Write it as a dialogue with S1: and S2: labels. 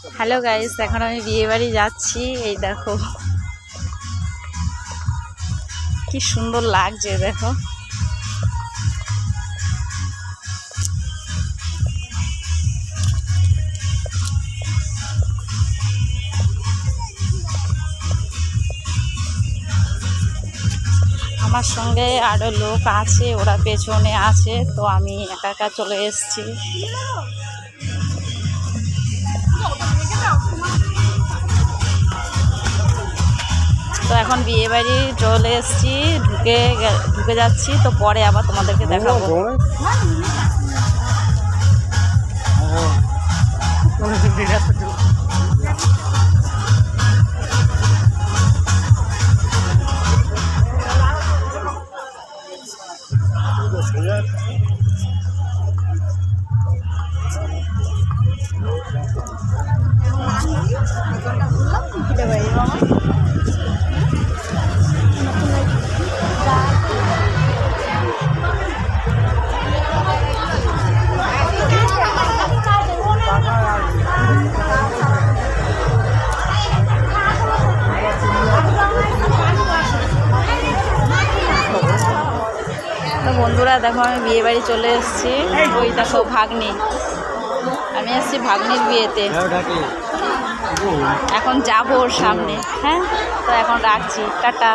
S1: Hello guys, এখন আমি বিয়ে বাড়ি যাচ্ছি। এই দেখো কি সুন্দর লাগছে, দেখো। আমার সঙ্গে আরো লোক আছে, ওরা পেছনে আছে, তো আমি একা একা চলে এসেছি। তো এখন বিয়ে বাড়ি চলে এসেছি, ঢুকে যাচ্ছি। তো পরে আবার তোমাদেরকে দেখাবো। তো বন্ধুরা দেখো, আমি বিয়ে বাড়ি চলে এসেছি। ওই দেখো ভাগ্নি, আমি এসেছি ভাগ্নির বিয়েতে। এখন যাবো ওর সামনে। হ্যাঁ, তো এখন রাখছি, টাটা।